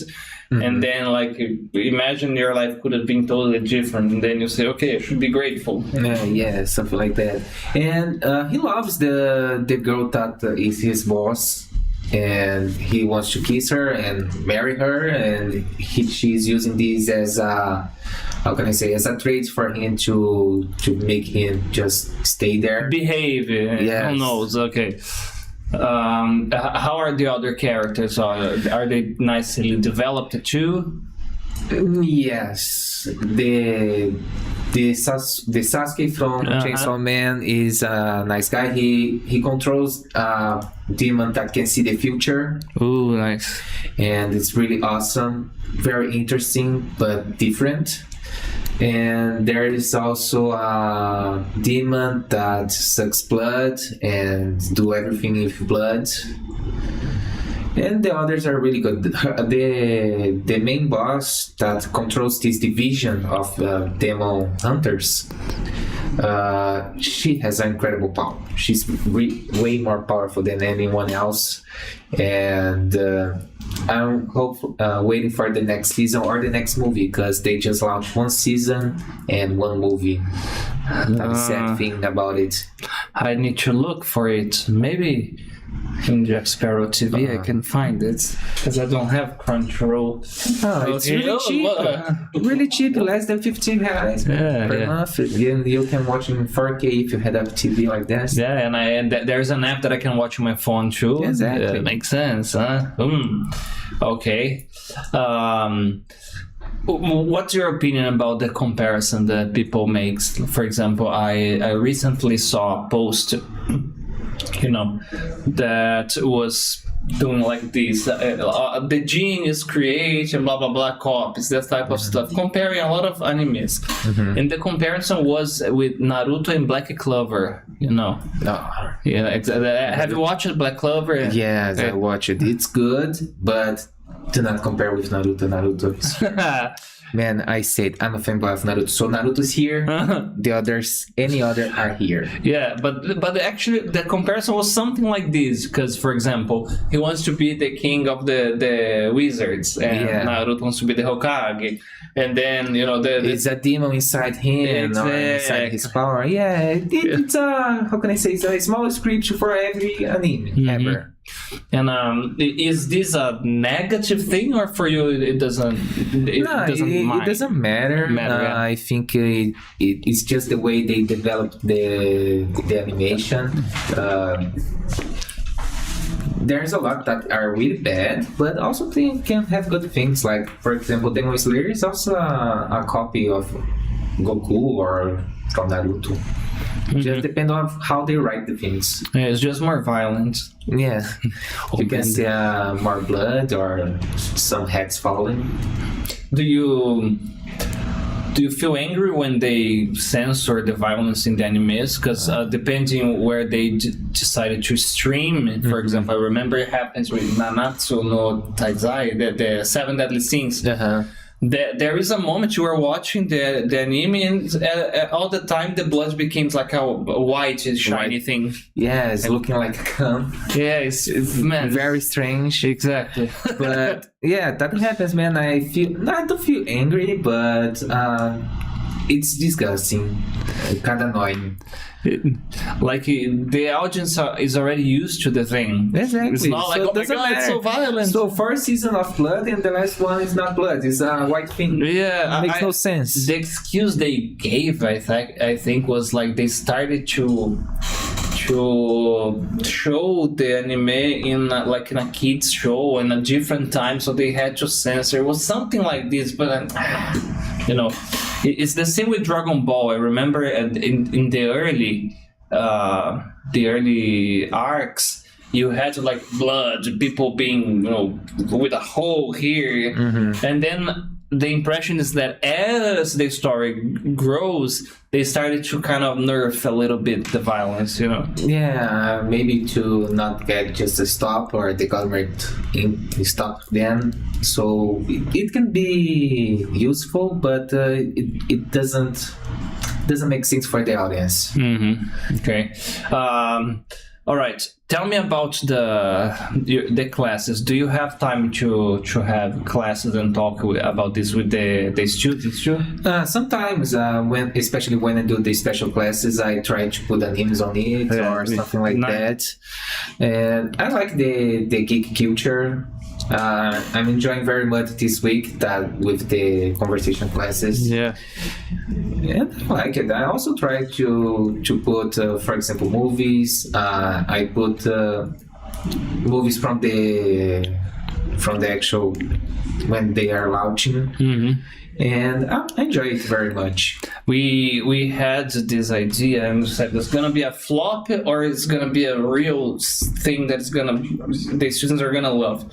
And then, like, imagine your life could have been totally different, and then you say, okay, I should be grateful.
Yeah, something like that. And he loves the girl that is his boss, and he wants to kiss her and marry her, and she's using this as a, how can I say, as a trait for him to make him just stay there.
Behave.
Yes.
Who knows? Okay. How are the other characters? Are they nicely developed too?
Yes, the Sasuke from Chainsaw Man is a nice guy. He controls a demon that can see the future.
Ooh, nice.
And it's really awesome, very interesting but different. And there is also a demon that sucks blood and do everything with blood. And the others are really good. The main boss that controls this division of demon hunters, she has an incredible power. She's way more powerful than anyone else. And I'm waiting for the next season or the next movie, because they just launched 1 season and 1 movie. That's a sad thing about it.
I need to look for it. Maybe in _𝗏𝗏 TV I can find it, because I don't have Crunchyroll.
It's really cheap. Really cheap, less than 15 reais per month. You can watch in 4K if you had a TV like that.
Yeah, and there's an app that I can watch on my phone too.
Exactly.
Makes sense, huh? Okay. What's your opinion about the comparison that people make? For example, I recently saw a post, that was doing like this. The gene is creating blah blah blah copies, that type of stuff, comparing a lot of animes. And the comparison was with Naruto and Black Clover.
No.
Yeah, have you watched Black Clover?
Yes, I watched it. It's good, but do not compare with Naruto. Naruto is Man, I said I'm a fanboy of Naruto. So Naruto's here. The others, any other, are here.
Yeah, but actually the comparison was something like this. Because, for example, he wants to be the king of the wizards, and Naruto wants to be the Hokage. And then
it's a demon inside him, or inside his power. Yeah, it's a, how can I say? It's a small script for every anime ever.
And is this a negative thing, or for you it doesn't? It
doesn't matter. I think it's just the way they developed the animation. There's a lot that are really bad, but also they can have good things. Like, for example, Demon Slayer is also a copy of Goku or from Naruto. Just depend on how they write the things.
Yeah, it's just more violent.
Yeah, you can see more blood or some heads falling.
Do you feel angry when they censor the violence in the animes? Because depending where they decided to stream, for example, I remember it happens with Nanatsu no Taizai, the 7 Deadly Sins. There is a moment you are watching the anime, and all the time the blood becomes like a white, shiny thing.
Yeah, it's looking like a cum.
Yeah, it's man,
very strange.
Exactly.
But yeah, that happens, man. I don't feel angry, but it's disgusting, kind of annoying.
Like the audience is already used to the thing.
Exactly.
It's not like, oh my god, it's so violent.
So 4 seasons of blood and the last one is not blood. It's a white thing.
Yeah,
it makes no sense.
The excuse they gave, I think, was like they started to to show the anime in a kids show in a different time, so they had to censor. It was something like this, but it's the same with Dragon Ball. I remember in the early arcs, you had blood, people being with a hole here, and then the impression is that as the story grows, they started to kind of nerf a little bit the violence,
Yeah, maybe to not get just a stop or the government stop them. So it can be useful, but it doesn't make sense for the audience.
Okay. All right. Tell me about the classes. Do you have time to have classes and talk about this with the students too?
Sometimes, especially when I do the special classes, I try to put animes on it or something like that. And I like the geek culture. I'm enjoying very much this week with the conversation classes.
Yeah.
And I like it. I also try to put, for example, movies. I put movies from the actual when they are launching. And I enjoy it very much.
We had this idea and said it's gonna be a flop or it's gonna be a real thing the students are gonna love.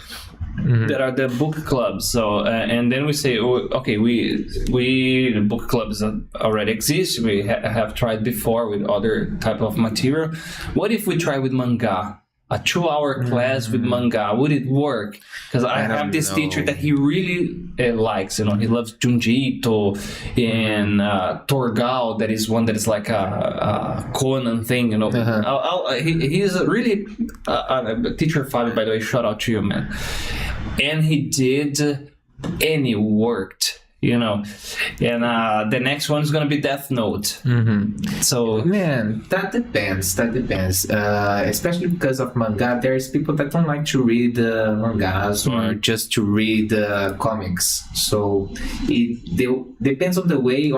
That are the book clubs. So and then we say, okay, we book clubs already exist. We have tried before with other type of material. What if we try with manga? A 2-hour class with manga, would it work? Because I have this teacher that he really likes. He loves Junji Ito and Torgal. That is one that is like a Conan thing. He's really teacher 𝗧𝗵𝗺𝗶𝗺𝗶, by the way. Shout out to you, man. And he did, and it worked. And the next one is gonna be Death Note. So
man, that depends. Especially because of manga, there's people that don't like to read mangas or just to read comics. So it depends on the way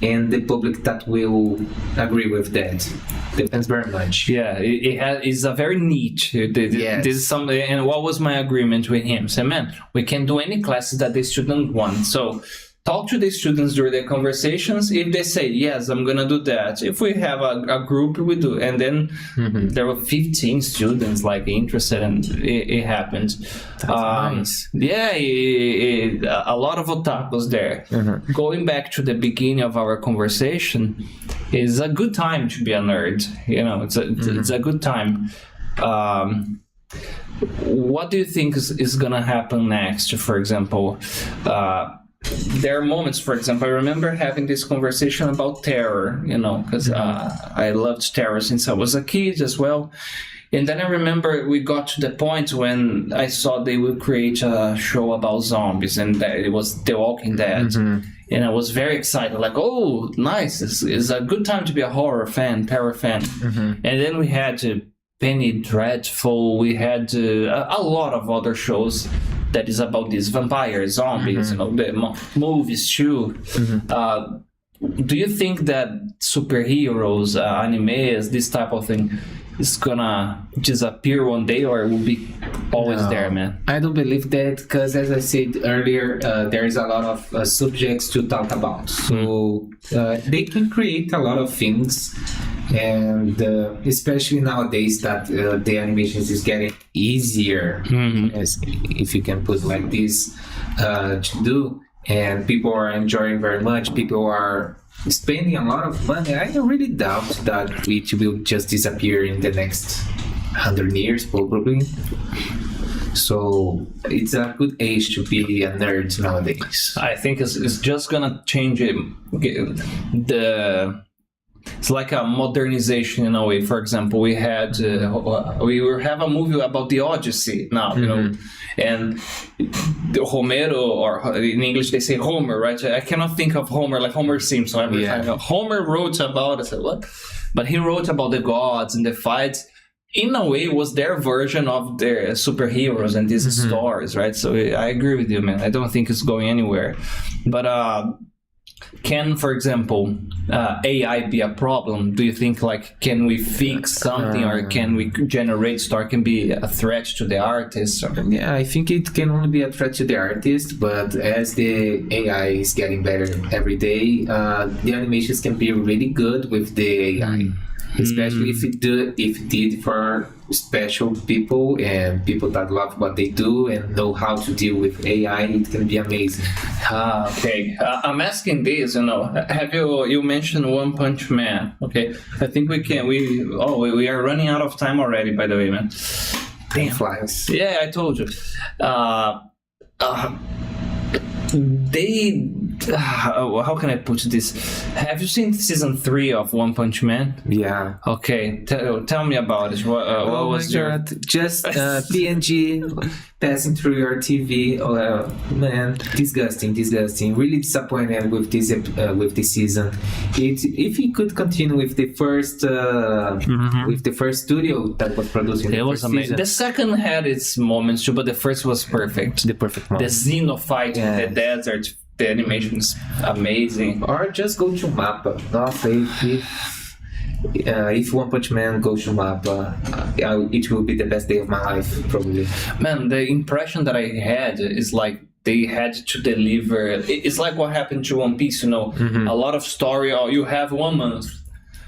and the public that will agree with that. Depends very much.
Yeah, it's a very niche. This is something. And what was my agreement with him? Say, man, we can do any classes that the student wants. So talk to the students during the conversations. If they say, yes, I'm going to do that. If we have a group, we do. And then there were 15 students interested, and it happened.
That's nice.
Yeah, a lot of otakus there. Going back to the beginning of our conversation, it's a good time to be a nerd. It's a good time. What do you think is going to happen next? For example, there are moments, for example, I remember having this conversation about terror, because I loved terror since I was a kid as well. And then I remember we got to the point when I saw they would create a show about zombies, and that it was The Walking Dead. And I was very excited, oh, nice, it's a good time to be a horror fan, terror fan. And then we had Penny Dreadful, we had a lot of other shows that is about these vampires, zombies, the movies too. Do you think that superheroes, animes, this type of thing is gonna disappear one day, or it will be always there, man?
I don't believe that, because as I said earlier, there is a lot of subjects to talk about. So they can create a lot of things. And especially nowadays that the animations is getting easier, if you can put like this, to do, and people are enjoying very much. People are spending a lot of money. I really doubt that it will just disappear in the next 100 years, probably. So it's a good age to be a nerd nowadays.
I think it's just gonna change it. It's like a modernization in a way. For example, we have a movie about the Odyssey now, and the Homero, or in English they say Homer, right? I cannot think of Homer like Homer Simpson every time. Homer wrote about, I said, what? But he wrote about the gods and the fights. In a way, it was their version of their superheroes and these stories, right? So I agree with you, man. I don't think it's going anywhere. But can, for example, AI be a problem? Do you think, like, can we fix something, or can we generate story? Can be a threat to the artist? Or...
Yeah, I think it can only be a threat to the artist, but as the AI is getting better every day, the animations can be really good with the AI. Especially if it did for special people and people that love what they do and know how to deal with AI, it can be amazing.
Okay. I'm asking this, have you mentioned One Punch Man? Okay. I think we are running out of time already, by the way, man.
Damn flies.
Yeah, I told you. How can I put this? Have you seen season 3 of One Punch Man?
Yeah.
Okay, tell me about it. What was your...
Just PNG passing through your TV. Oh, man, disgusting. Really disappointed with this season. If he could continue with the first studio that was producing
it was amazing. The second had its moments too, but the first was perfect.
The perfect moment.
The Xeno fight in the desert. The animation is amazing.
Or just go to Mappa. If One Punch Man goes to Mappa, it will be the best day of my life, probably.
Man, the impression that I had is like they had to deliver. It's like what happened to One Piece, A lot of story, or you have 1 month.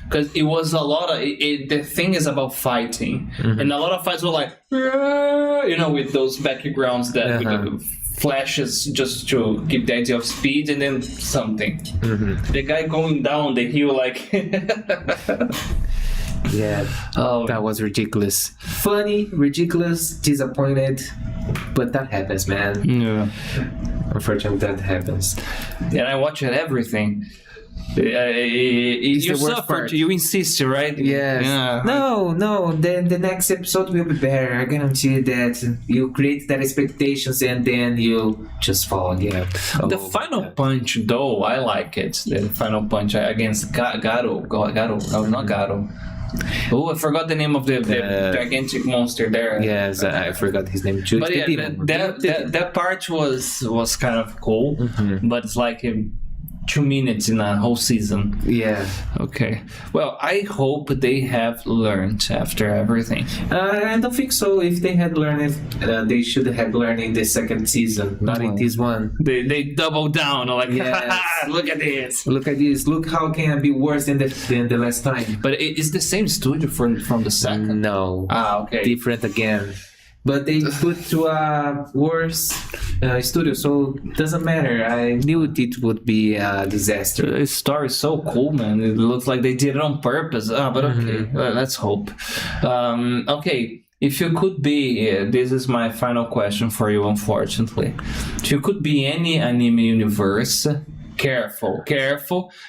Because it was a lot of... the thing is about fighting. And a lot of fights were like... with those backgrounds that... flashes just to give the idea of speed, and then something. The guy going down the hill like...
Yeah, that was ridiculous. Funny, ridiculous, disappointed, but that happens, man.
Yeah.
Unfortunately, that happens.
And I watched everything. You suffered. You insist, right?
Yes.
Yeah.
No. Then the next episode will be better. I guarantee that. You create that expectations and then you just fall. Yeah.
The final punch, though, I like it. The final punch against Garo. No, not Garo. Oh, I forgot the name of the gigantic monster there.
Yes, I forgot his name too.
But yeah, that part was kind of cool. But it's like 2 minutes in a whole season.
Yeah.
Okay. Well, I hope they have learned after everything.
I don't think so. If they had learned, they should have learned in the second season, not in this one.
They doubled down. Like,
yes.
Look at this.
Look how can it be worse than the last time.
But it's the same studio from the second?
No.
Okay.
Different again. But they put to a worse studio, so it doesn't matter. I knew it would be a disaster.
The story is so cool, man. It looks like they did it on purpose. But okay, let's hope. Okay, if you could be, this is my final question for you, unfortunately. If you could be any anime universe, careful,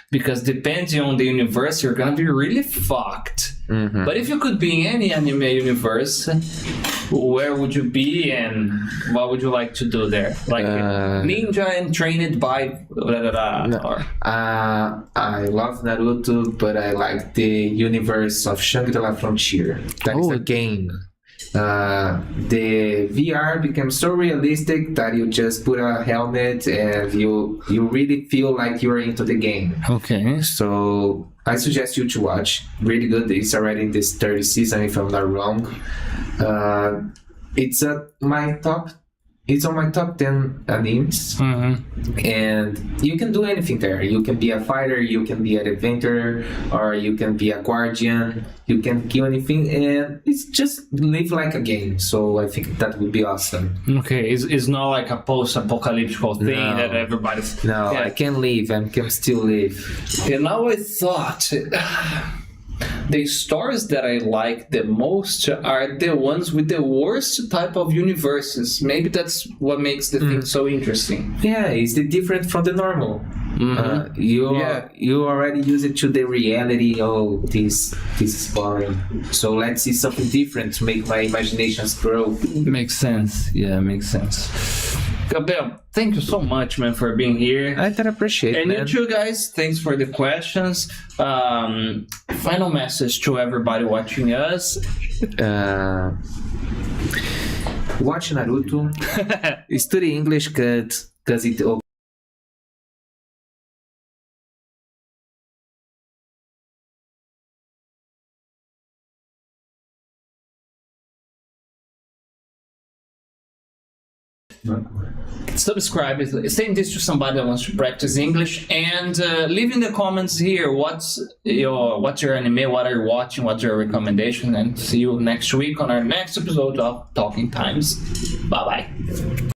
because depending on the universe, you're gonna be really fucked. But if you could be in any anime universe, where would you be and what would you like to do there? Like ninja and trained by
I love Naruto, but I like the universe of 𝗧𝗹𝗵𝗱 Frontier. That is a game. The VR becomes so realistic that you just put a helmet and you really feel like you're into the game.
Okay.
So I suggest you to watch. Really good. It's already in this 30th season, if I'm not wrong. It's on my top 10 animes. And you can do anything there. You can be a fighter, you can be an adventurer, or you can be a guardian. You can kill anything, and it's just live like a game. So I think that would be awesome.
Okay, it's not like a post-apocalyptic thing that everybody's...
No, I can live. I can still live.
And now I thought... The stories that I like the most are the ones with the worst type of universes. Maybe that's what makes the thing so interesting.
Yeah, it's different from the normal. You already use it to the reality. Oh, this is boring. So let's see something different to make my imaginations grow.
Makes sense. Yeah, makes sense. Gabriel, thank you so much, man, for being here.
I appreciate it,
and you two guys, thanks for the questions. Final message to everybody watching us.
Watch Naruto. Study English because it
subscribe, send this to somebody that wants to practice English, and leave in the comments here what's your anime, what are you watching, what's your recommendation, and see you next week on our next episode of Talking Times. Bye bye.